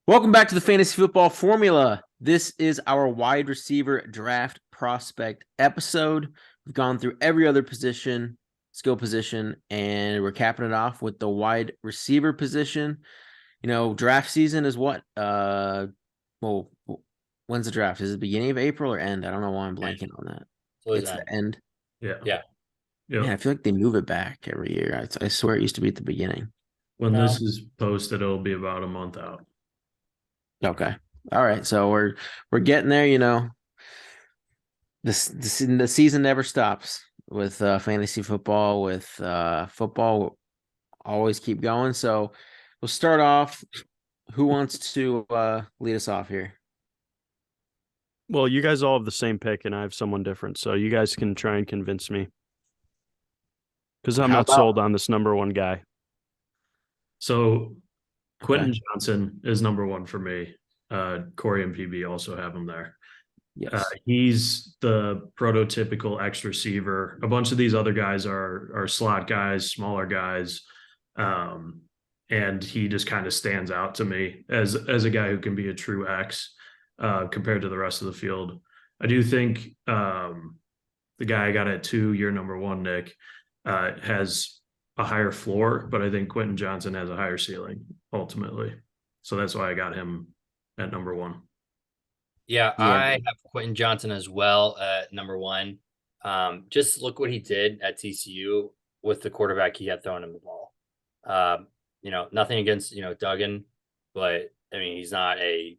Welcome back to the Fantasy Football Formula. This is our wide receiver draft prospect episode. We've gone through every other position, skill position, and we're capping it off with the wide receiver position. Draft season is what? Well, when's the draft? Is it the beginning of April or end? I don't know why I'm blanking on that. It's the end. Yeah. Yeah. Man, I Yep. feel like they move it back every year. I swear it used to be at the beginning. When No. this is posted, it'll be about a month out. Okay. All right. So we're getting there. The season never stops with fantasy football. With football, always keep going. So we'll start off. Who wants to lead us off here? Well, you guys all have the same pick, and I have someone different, so you guys can try and convince me because I'm How not about sold on this number one guy. So Quentin Okay. Johnson is number one for me. Corey and PB also have him there. Yes. He's the prototypical X receiver. A bunch of these other guys are slot guys, smaller guys. And he just kind of stands out to me as a guy who can be a true X compared to the rest of the field. I do think the guy I got at 2, year number one, Nick, has a higher floor, but I think Quentin Johnson has a higher ceiling ultimately. So that's why I got him at number one. Yeah, Yeah. I have Quentin Johnson as well at number one. Just look what he did at TCU with the quarterback he had throwing him the ball. Nothing against, Duggan, but he's not Come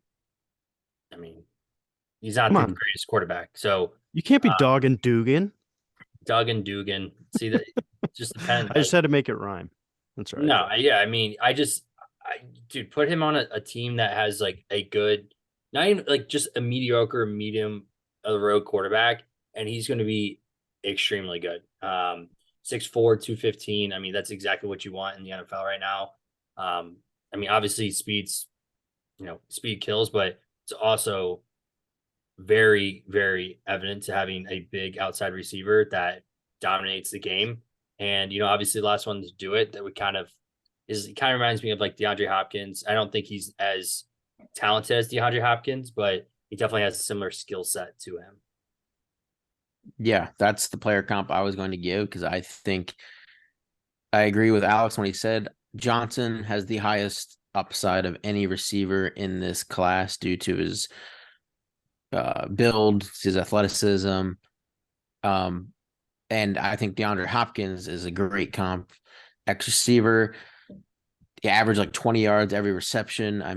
the on, greatest quarterback. So you can't be uh, dogging Dugan. Duggan, Dugan, see that it just depends. I just had to make it rhyme. That's right. No, yeah, dude, put him on a team that has like a good, not even like just a mediocre, medium of the road quarterback, and he's going to be extremely good. 6'4", 215. That's exactly what you want in the NFL right now. Obviously speed kills, but it's also very, very evident to having a big outside receiver that dominates the game. And obviously the last one to do it that would kind of reminds me of like DeAndre Hopkins. I don't think he's as talented as DeAndre Hopkins, but he definitely has a similar skill set to him. Yeah, that's the player comp I was going to give because I think I agree with Alex when he said Johnson has the highest upside of any receiver in this class due to his build, his athleticism. And I think DeAndre Hopkins is a great comp. X receiver, he averaged like 20 yards every reception. I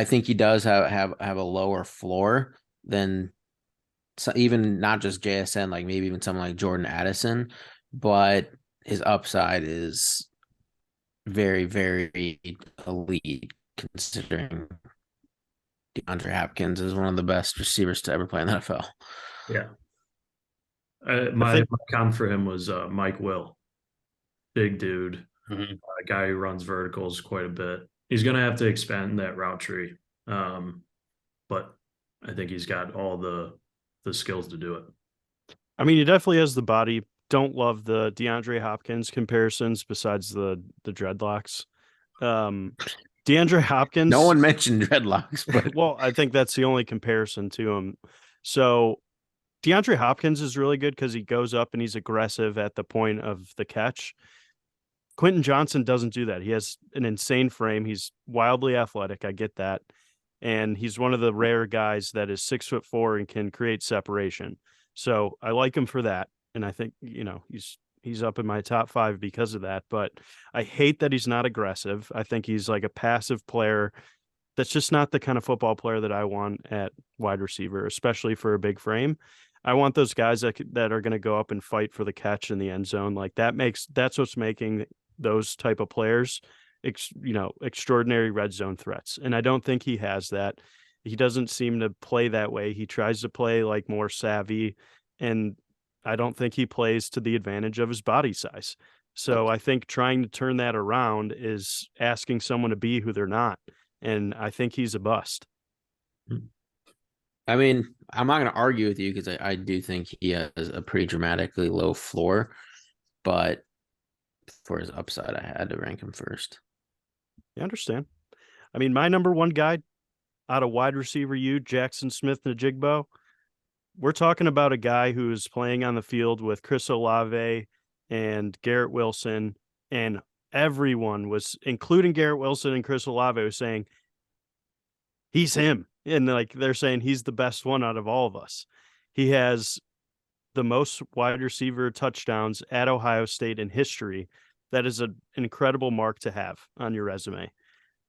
think he does have a lower floor than even not just JSN, like maybe even someone like Jordan Addison, but his upside is very, very elite considering DeAndre Hopkins is one of the best receivers to ever play in the NFL. Yeah. I My think comp for him was Mike Will. Big dude, Mhm. a guy who runs verticals quite a bit. He's going to have to expand that route tree. But I think he's got all the skills to do it. he definitely has the body. Don't love the DeAndre Hopkins comparisons besides the dreadlocks. DeAndre Hopkins. No one mentioned dreadlocks, but well, I think that's the only comparison to him. So DeAndre Hopkins is really good because he goes up and he's aggressive at the point of the catch. Quentin Johnson doesn't do that. He has an insane frame. He's wildly athletic. I get that. And he's one of the rare guys that is 6'4" and can create separation. So I like him for that. And I think, he's up in my top 5 because of that. But I hate that he's not aggressive. I think he's like a passive player. That's just not the kind of football player that I want at wide receiver, especially for a big frame. I want those guys that are going to go up and fight for the catch in the end zone. Like that's what's making those type of players, extraordinary red zone threats. And I don't think he has that. He doesn't seem to play that way. He tries to play like more savvy, and I don't think he plays to the advantage of his body size. So I think trying to turn that around is asking someone to be who they're not. And I think he's a bust. I'm not going to argue with you because I do think he has a pretty dramatically low floor, but for his upside, I had to rank him first. I understand. I mean, my number one guy out of wide receiver Jackson Smith-Njigba, we're talking about a guy who is playing on the field with Chris Olave and Garrett Wilson, and everyone was, including Garrett Wilson and Chris Olave, was saying he's him. And like they're saying he's the best one out of all of us. He has the most wide receiver touchdowns at Ohio State in history. That is an incredible mark to have on your resume.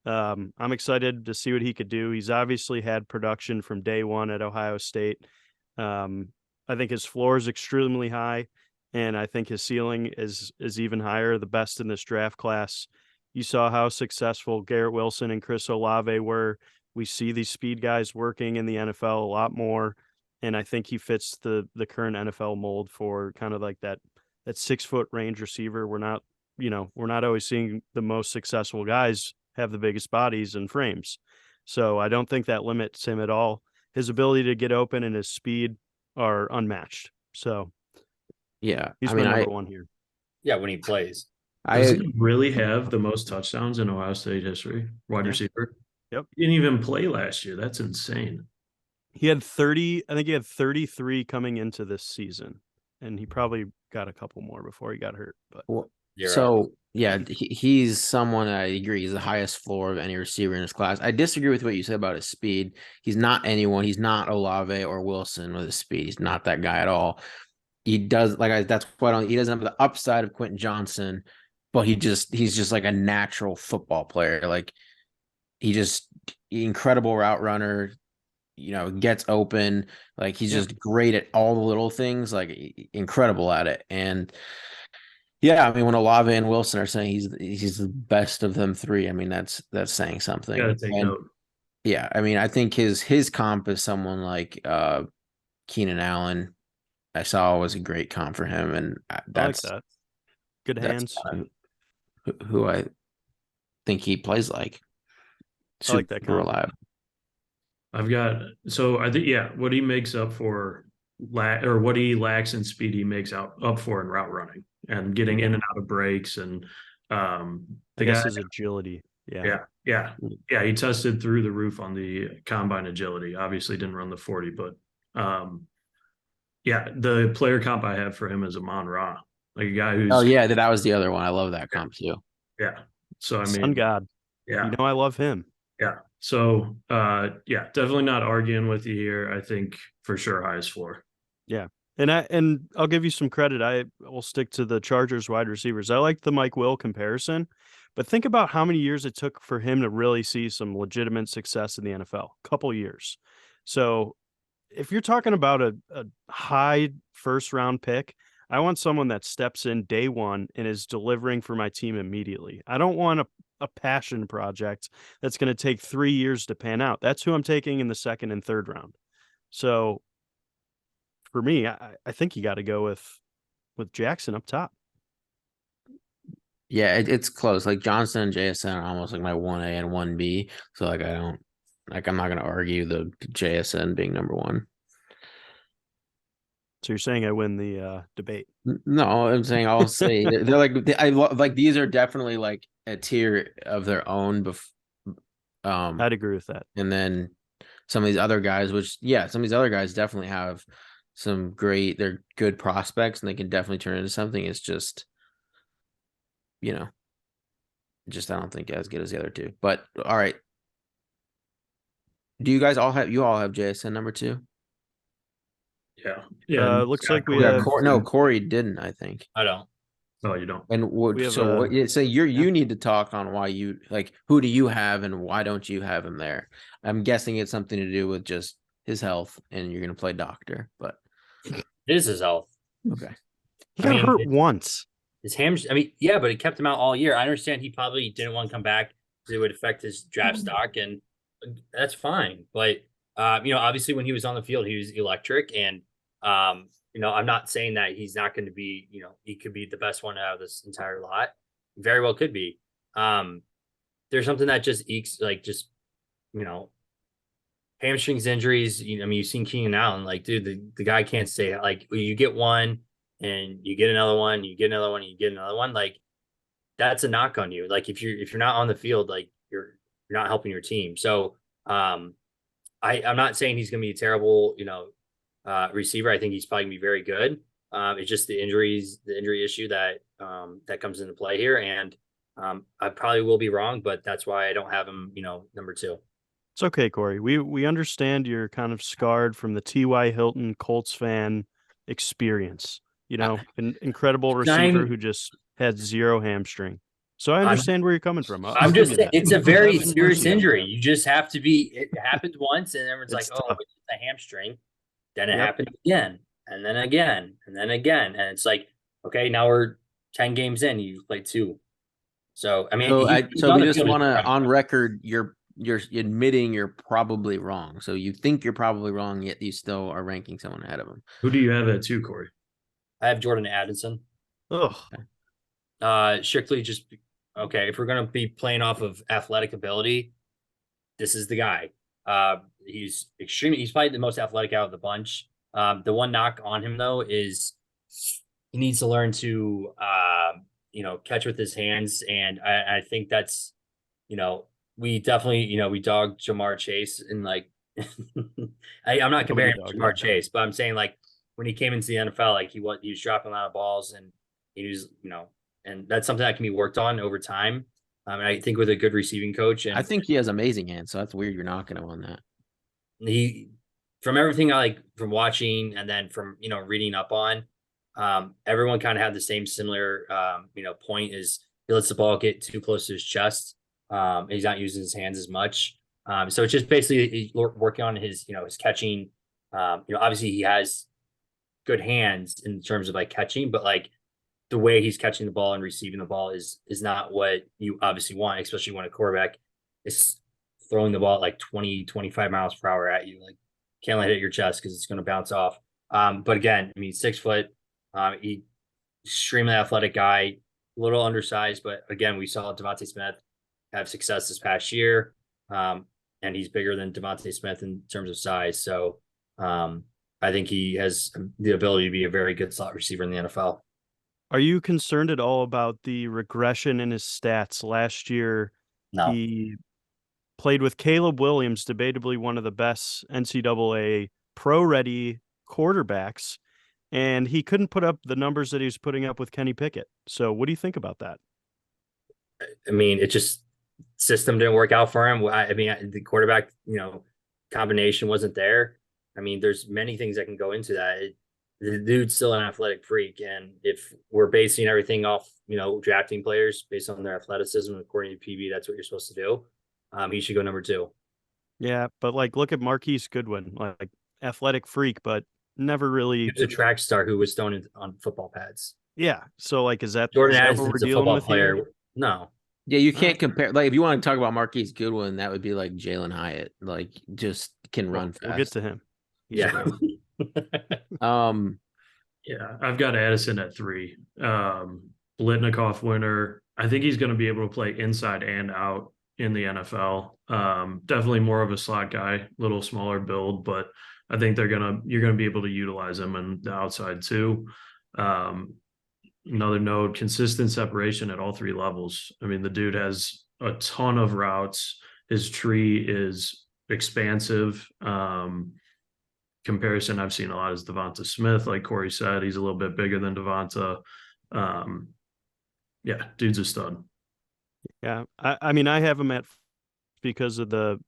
I'm excited to see what he could do. He's obviously had production from day one at Ohio State. I think his floor is extremely high, and I think his ceiling is even higher, the best in this draft class. You saw how successful Garrett Wilson and Chris Olave were. We see these speed guys working in the NFL a lot more, and I think he fits the current NFL mold for kind of like that 6 foot range receiver. We're not always seeing the most successful guys have the biggest bodies and frames. So I don't think that limits him at all. His ability to get open and his speed are unmatched. So Yeah, he's I my mean, number one here. Yeah, when he plays. Does I he really have the most touchdowns in Ohio State history? Wide Yeah. receiver. Yep. He didn't even play last year. That's insane. He had 30, I think he had 33 coming into this season, and he probably got a couple more before he got hurt. But Zero. So yeah, he's someone I agree. He's the highest floor of any receiver in his class. I disagree with what you said about his speed. He's not anyone. He's not Olave or Wilson with his speed. He's not that guy at all. He does that's what he doesn't have the upside of Quentin Johnson, but he's just like a natural football player. Like incredible route runner. Gets open. Like he's just great at all the little things. Like incredible at it. And yeah, I mean, when Olave and Wilson are saying he's the best of them three, I mean that's saying something. Gotta take And, note. yeah, I mean, I think his comp is someone like Keenan Allen. I saw was a great comp for him, and I like that's that. Good hands. who I think he plays like. I like that Super comp. reliable. I think what he makes up for or what he lacks in speed, he makes up for in route running and getting in and out of breaks and I the guess guy. his agility. Yeah. Yeah. He tested through the roof on the combine agility. Obviously didn't run the 40, but the player comp I have for him is Amon Ra, like a guy who's. Oh yeah, that was the other one. I love that comp too. Yeah. So I mean, Sun God. yeah. I love him. Yeah. So definitely not arguing with you here. I think for sure highest floor. Yeah. And I'll give you some credit. I will stick to the Chargers wide receivers. I like the Mike Will comparison, but think about how many years it took for him to really see some legitimate success in the NFL. Couple years. So if you're talking about a high first round pick, I want someone that steps in day one and is delivering for my team immediately. I don't want a passion project that's going to take 3 years to pan out. That's who I'm taking in the second and third round. So for me, I think you got to go with Jackson up top. Yeah, it's close. Like Johnson and JSN are almost like my 1A and 1B. So like I'm not gonna argue the JSN being number one. So you're saying I win the debate? No, I'm saying I'll say they're like these are definitely like a tier of their own. I'd agree with that. And then some of these other guys, some of these other guys definitely have they're good prospects and they can definitely turn into something. It's just, I don't think as good as the other two. But all right. Do you guys all have JSN number 2? Yeah. Yeah. Looks like we have Corey didn't, I think. I don't. No, you don't. And you need to talk on why you who do you have and why don't you have him there? I'm guessing it's something to do with just his health and you're going to play doctor, but It is his health. okay. he got hurt once. His hamstring. I mean, yeah, but it kept him out all year. I understand he probably didn't want to come back because it would affect his draft stock, and that's fine. But obviously when he was on the field, he was electric, and I'm not saying that he's not going to be. He could be the best one out of this entire lot. Very well could be. There's something that just ekes, hamstrings injuries. You've seen Keenan Allen. Like, dude, the guy can't stay. Like, you get one, and you get another one, you get another one, you get another one. Like, that's a knock on you. Like, if you're not on the field, like you're you're not helping your team. So I'm not saying he's going to be a terrible, receiver. I think he's probably going to be very good. It's just the injury issue that comes into play here. And I probably will be wrong, but that's why I don't have him, number 2. It's okay, Corey. We understand you're kind of scarred from the T.Y. Hilton Colts fan experience. An incredible receiver who just had 0 hamstring. So I understand where you're coming from. I'm just saying, it's a very I'll serious give you that. injury. You just have to be. It happened once, and everyone's It's like, "Oh, tough. it's a hamstring." Then it Yep. happened again, and then again, and then again, and it's like, okay, now we're 10 games in. You played 2, so I mean, So we just want to on record. You're admitting you're probably wrong. So you think you're probably wrong, yet you still are ranking someone ahead of him. Who do you have at 2, Corey? I have Jordan Addison. Ugh. Strictly just okay. If we're gonna be playing off of athletic ability, this is the guy. He's probably the most athletic out of the bunch. The one knock on him though is he needs to learn to catch with his hands, and I think that's we definitely we dogged Jamar Chase and like I'm not comparing him to Jamar Chase, but I'm saying like when he came into the NFL, like he was dropping a lot of balls and he was and that's something that can be worked on over time. And I think with a good receiving coach, and I think he has amazing hands, so that's weird you're knocking him on that. he, from everything I like from watching and then from reading up on, everyone kind of had the same similar point is he lets the ball get too close to his chest. He's not using his hands as much. So it's just basically working on his his catching. Obviously he has good hands in terms of like catching, but like the way he's catching the ball and receiving the ball is not what you obviously want, especially when a quarterback is throwing the ball at like 20, 25 miles per hour at you. Like can't let it hit your chest because it's going to bounce off. But again, I mean, 6 foot, he extremely athletic guy, a little undersized, but again, we saw Devontae Smith have success this past year. And he's bigger than Devontae Smith in terms of size. So I think he has the ability to be a very good slot receiver in the NFL. Are you concerned at all about the regression in his stats? Last year, No. he played with Caleb Williams, debatably one of the best NCAA pro-ready quarterbacks, and he couldn't put up the numbers that he was putting up with Kenny Pickett. So what do you think about that? I mean, it just system didn't work out for him. I mean, the quarterback, combination wasn't there. I mean, there's many things that can go into that. The dude's still an athletic freak, and if we're basing everything off, drafting players based on their athleticism, according to PB, that's what you're supposed to do. He should go number 2. Yeah, but like, look at Marquise Goodwin, like athletic freak, but never really. He was a track star who was thrown on football pads. Yeah, so like, is that Jordan what we're Addison's a dealing football with player? here? No. Yeah, you can't compare. Like, if you want to talk about Marquise Goodwin, that would be like Jalen Hyatt. Like, just can run fast. We'll get to him. He's Yeah. great. Yeah, I've got Addison at 3. Blitnikoff winner. I think he's going to be able to play inside and out in the NFL. Definitely more of a slot guy, little smaller build, but I think you're going to be able to utilize him in the outside too. Another note, consistent separation at all 3 levels. I mean, the dude has a ton of routes. His tree is expansive. Comparison I've seen a lot is Devonta Smith. Like Corey said, he's a little bit bigger than Devonta. Yeah, dude's a stud. Yeah, I mean, I have him at because of the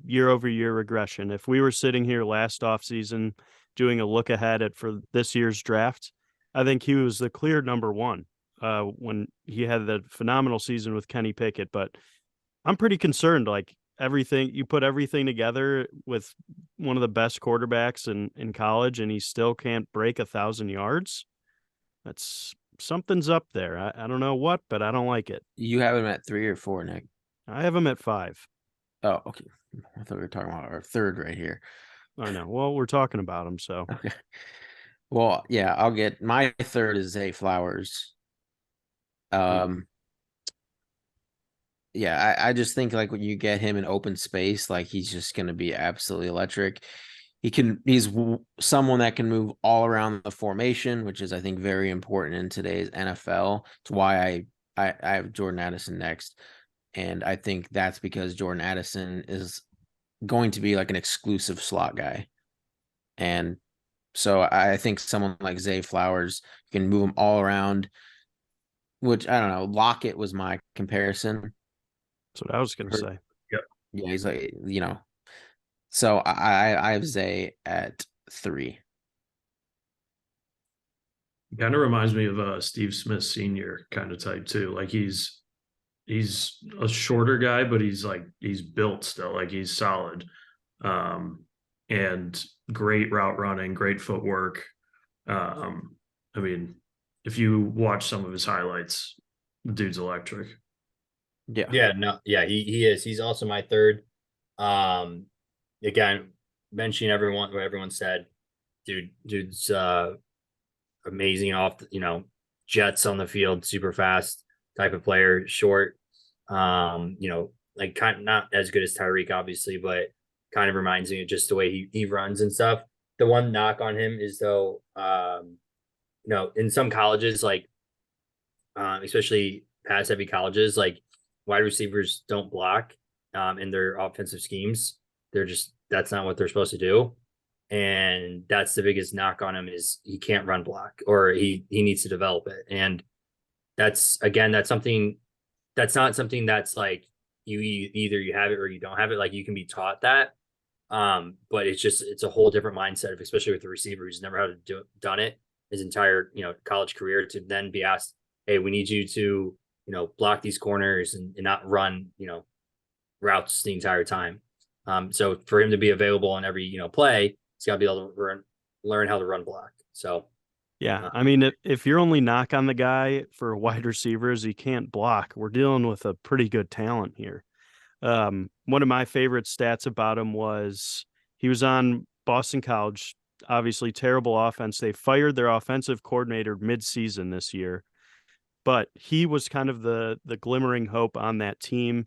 year-over-year regression. If we were sitting here last offseason doing a look ahead at for this year's draft, I think he was the clear number 1 when he had the phenomenal season with Kenny Pickett. But I'm pretty concerned, like, you put everything together with one of the best quarterbacks in college, and he still can't break 1,000 yards. That's something's up there. I don't know what, but I don't like it. You have him at 3 or 4, Nick? I have him at 5. Oh, okay. I thought we were talking about our 3rd right here. I know. Well, we're talking about him, so. Okay. Well, yeah, I'll get my 3rd is Zay Flowers. Yeah, I just think like when you get him in open space, like he's just going to be absolutely electric. He's someone that can move all around the formation, which is I think very important in today's NFL. It's why I have Jordan Addison next. And I think that's because Jordan Addison is going to be like an exclusive slot guy. And so I think someone like Zay Flowers can move him all around, which I don't know. Lockett was my comparison. That's what I was going to say. Yeah, he's like, so I have Zay at 3. Kind of reminds me of Steve Smith Sr. kind of type too. Like he's a shorter guy, but he's built still, like he's solid. And great route running, great footwork. I mean, if you watch some of his highlights, the dude's electric. Yeah. Yeah, no, yeah, he is. He's also my third. Again, mentioning what everyone said, dude's amazing off, jets on the field, super fast type of player, short, like kind of not as good as Tyreek, obviously, but kind of reminds me of just the way he runs and stuff. The one knock on him is though, in some colleges, like, especially pass heavy colleges, like wide receivers don't block in their offensive schemes. That's not what they're supposed to do. And that's the biggest knock on him is he can't run block, or he needs to develop it. And that's not something that's like either you have it or you don't have it. Like you can be taught that. But it's a whole different mindset, especially with the receiver who's never had to done it his entire, college career, to then be asked, hey, we need you to, block these corners and not run, routes the entire time. So for him to be available on every, play, he's got to be able to learn how to run block. So, yeah, I mean, if your only knock on the guy for wide receivers, he can't block. We're dealing with a pretty good talent here. One of my favorite stats about him was he was on Boston College, obviously terrible offense. They fired their offensive coordinator mid-season this year, but he was kind of the glimmering hope on that team.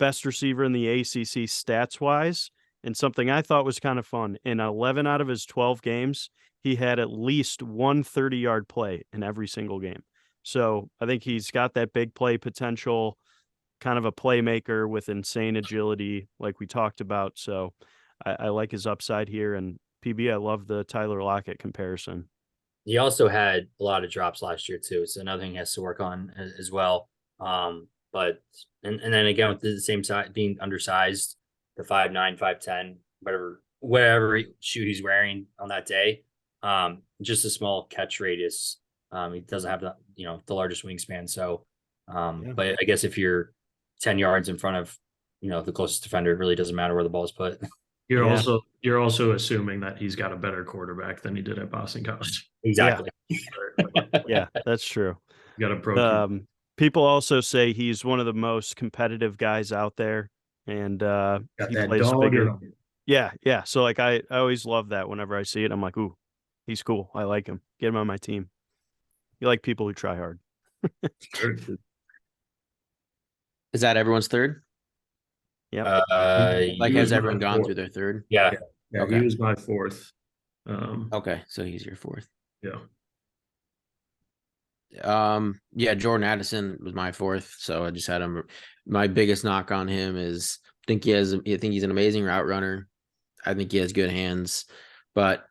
Best receiver in the ACC stats wise. And something I thought was kind of fun, in 11 out of his 12 games, he had at least one 30-yard play in every single game. So I think he's got that big play potential, kind of a playmaker with insane agility like we talked about. So I like his upside here. And PB, I love the Tyler Lockett comparison. He also had a lot of drops last year too. So another thing he has to work on as well. But and then again with the same side being undersized, the 5'9", 5'10", whatever shoe he's wearing on that day, just a small catch radius. He doesn't have the largest wingspan. So, but I guess if you're 10 yards in front of the closest defender, it really doesn't matter where the ball is put. You're also assuming that he's got a better quarterback than he did at Boston College. Exactly. Yeah, that's true. You got a pro. People also say he's one of the most competitive guys out there, and he plays bigger. Yeah. So like I always love that whenever I see it. I'm like, ooh, he's cool. I like him. Get him on my team. You like people who try hard. Is that everyone's third? Yeah. Like has everyone gone through their third? Yeah. Okay. He was my fourth. Okay, so he's your fourth. Yeah. Yeah, Jordan Addison was my fourth, so I just had him. My biggest knock on him is I think he's an amazing route runner. I think he has good hands, but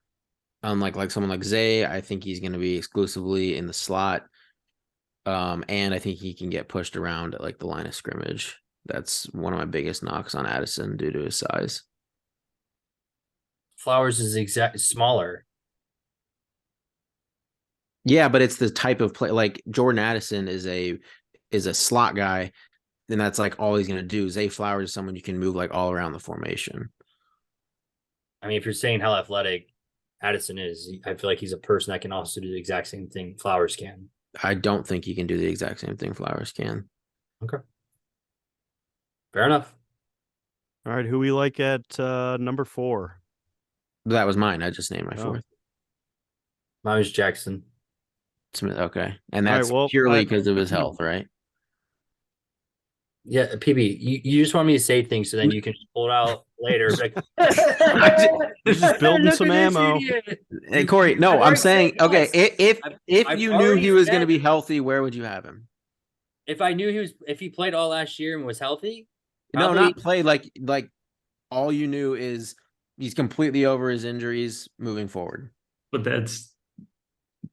unlike someone like Zay, I think he's going to be exclusively in the slot. And I think he can get pushed around at like the line of scrimmage. That's one of my biggest knocks on Addison due to his size. Flowers is smaller. Yeah, but it's the type of play. Like Jordan Addison is a slot guy, then that's like all he's gonna do. Zay Flowers is someone you can move like all around the formation. I mean, if you're saying how athletic Addison is, I feel like he's a person that can also do the exact same thing Flowers can. I don't think he can do the exact same thing Flowers can. Okay. Fair enough. All right, who we like at number 4? That was mine. I just named my fourth. Mine was Jackson Smith. Okay, and that's well, purely because of his health, right? Yeah, PB, you just want me to say things so then you can pull it out later. Like, just building some ammo. Hey, Corey, no, I'm saying, okay, if you knew he was going to be healthy, where would you have him? if I knew if he played all last year and was healthy, No, probably. not play like all you knew is he's completely over his injuries moving forward. But that's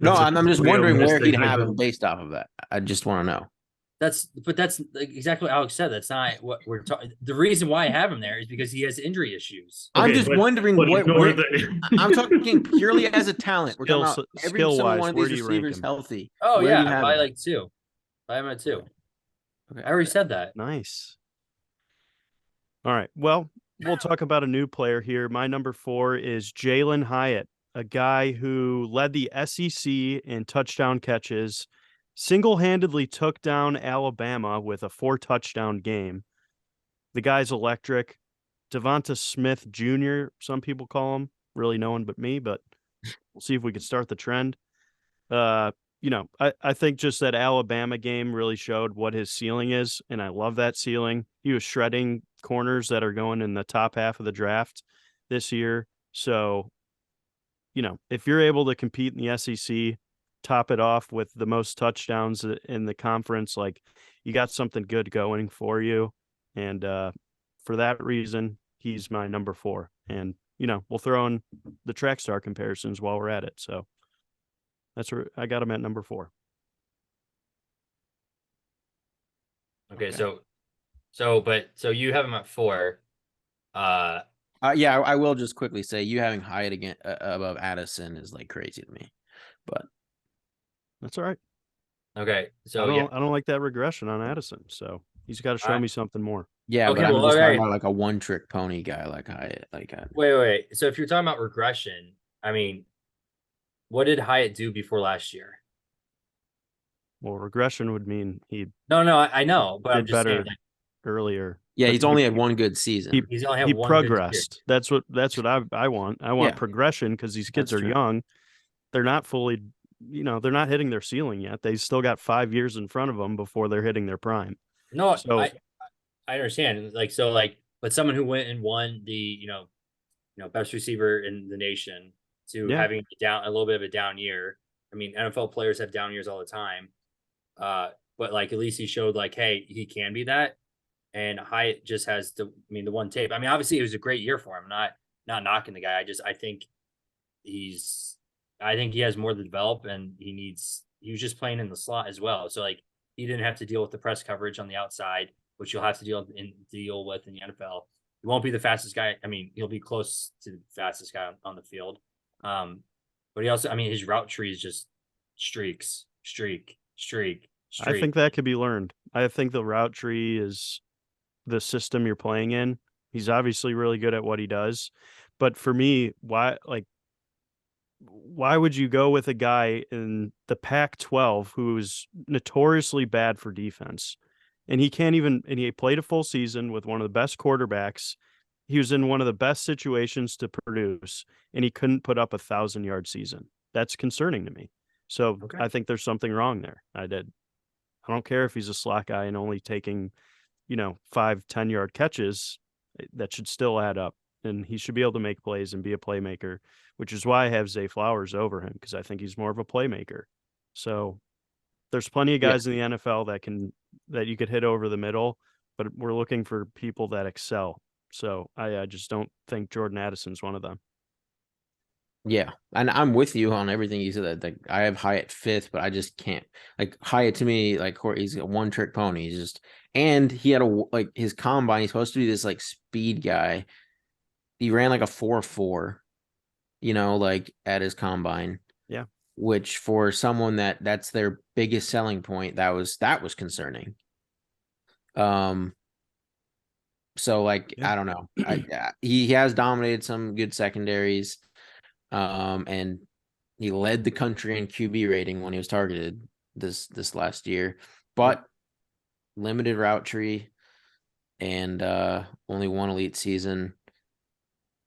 No, a I'm just wondering where he'd realistic have hypo- him based off of that. I just want to know. That's like exactly what Alex said. That's not what we're talking. The reason why I have him there is because he has injury issues. I'm Okay, just but- wondering but what ignore where, the- I'm talking purely as a talent. We're talking about every Skill single wise, one of where these do you rank receivers him? healthy. Oh Where do you yeah, have probably him? like 2. I'm at 2. Okay. I already said that. Nice. All right. Well, we'll talk about a new player here. My number 4 is Jalen Hyatt, a guy who led the SEC in touchdown catches, single-handedly took down Alabama with a 4-touchdown game. The guy's electric. Devonta Smith Jr., some people call him. Really no one but me, but we'll see if we can start the trend. I think just that Alabama game really showed what his ceiling is, and I love that ceiling. He was shredding corners that are going in the top half of the draft this year. So, if you're able to compete in the SEC, top it off with the most touchdowns in the conference, like you got something good going for you. And for that reason, he's my number 4. And, we'll throw in the track star comparisons while we're at it. So that's where I got him at number 4. Okay, Okay. so you have him at 4. Yeah, I will just quickly say you having Hyatt again above Addison is like crazy to me, but That's all right. Okay, so I don't like that regression on Addison. So he's got to show Alright. me something more. yeah, Okay, but I'm well, just talking okay. about like a one-trick pony guy like Hyatt. Wait. So if you're talking about regression, I mean, what did Hyatt do before last year? Well, regression would mean he No, I know, but I'm did just saying, better like, earlier. Yeah, But he's only had one good season. he's only had he one good year. progressed. That's what I want. I want Yeah. progression because these kids That's are true. young. They're not fully, they're not hitting their ceiling yet. They still got 5 years in front of them before they're hitting their prime. No, So I understand. But someone who went and won the best receiver in the nation to Yeah. having a little bit of a down year. I mean, NFL players have down years all the time. But like at least he showed like, hey, he can be that. And Hyatt just has the one tape. I mean, obviously it was a great year for him. Not knocking the guy. I think he has more to develop, and he was just playing in the slot as well. So like he didn't have to deal with the press coverage on the outside, which you'll have to deal with in the NFL. He won't be the fastest guy. I mean, he'll be close to the fastest guy on the field. But he also, his route tree is just streaks. I think that could be learned. I think the route tree is the system you're playing in. He's obviously really good at what he does. But for me, why would you go with a guy in the Pac-12 who's notoriously bad for defense? And he played a full season with one of the best quarterbacks. He was in one of the best situations to produce, and he couldn't put up 1,000-yard season. That's concerning to me. So Okay. I think there's something wrong there. I don't care if he's a slot guy and only taking, 5-10-yard catches. That should still add up. And he should be able to make plays and be a playmaker, which is why I have Zay Flowers over him, because I think he's more of a playmaker. So there's plenty of guys in the NFL that you could hit over the middle, but we're looking for people that excel. So I just don't think Jordan Addison's one of them. Yeah, and I'm with you on everything you said. That I have Hyatt 5th, but I just can't. Like Hyatt to me, like he's a one-trick pony. And he had his combine. He's supposed to be this like speed guy. He ran like a 4.4, like at his combine. Yeah, which for someone that's their biggest selling point, that was concerning. So like Yeah. I don't know. He has dominated some good secondaries. And he led the country in QB rating when he was targeted this last year, but limited route tree and only one elite season.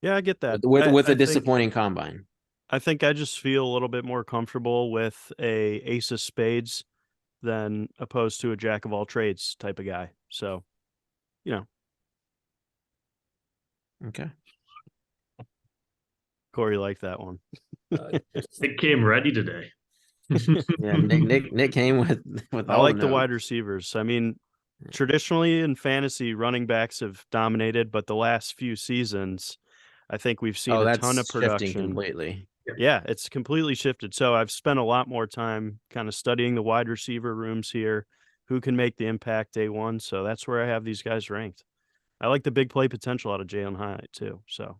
Yeah, I get that. With I a think- disappointing combine. I think I just feel a little bit more comfortable with a ace of spades than opposed to a jack of all trades type of guy. So, Okay. Corey liked that one. It came ready today. Yeah, Nick came with I all like the notes. wide receivers. I mean, traditionally in fantasy, running backs have dominated, but the last few seasons, I think we've seen Oh, a that's ton of shifting production. completely. Yeah, it's completely shifted. So I've spent a lot more time kind of studying the wide receiver rooms here, who can make the impact day one. So that's where I have these guys ranked. I like the big play potential out of Jalen Hyatt too. So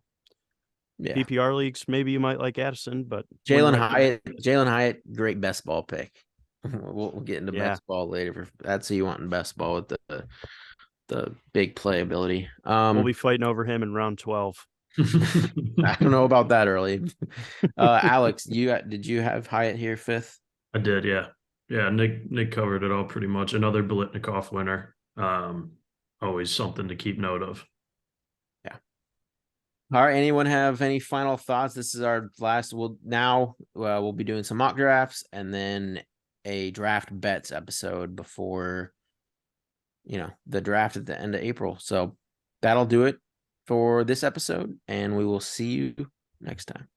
Yeah. PPR leagues, maybe you might like Addison, but when right- Jalen Hyatt, great best ball pick. We'll get into Yeah. best ball later. That's who you want in best ball with the big playability. we'll be fighting over him in round 12. I don't know about that early. Alex, did you have Hyatt here fifth? I did, yeah. Yeah, Nick covered it all pretty much. Another Biletnikoff winner. Always something to keep note of. All right. Anyone have any final thoughts? This is our last. We'll be doing some mock drafts and then a draft bets episode before, the draft at the end of April. So that'll do it for this episode, and we will see you next time.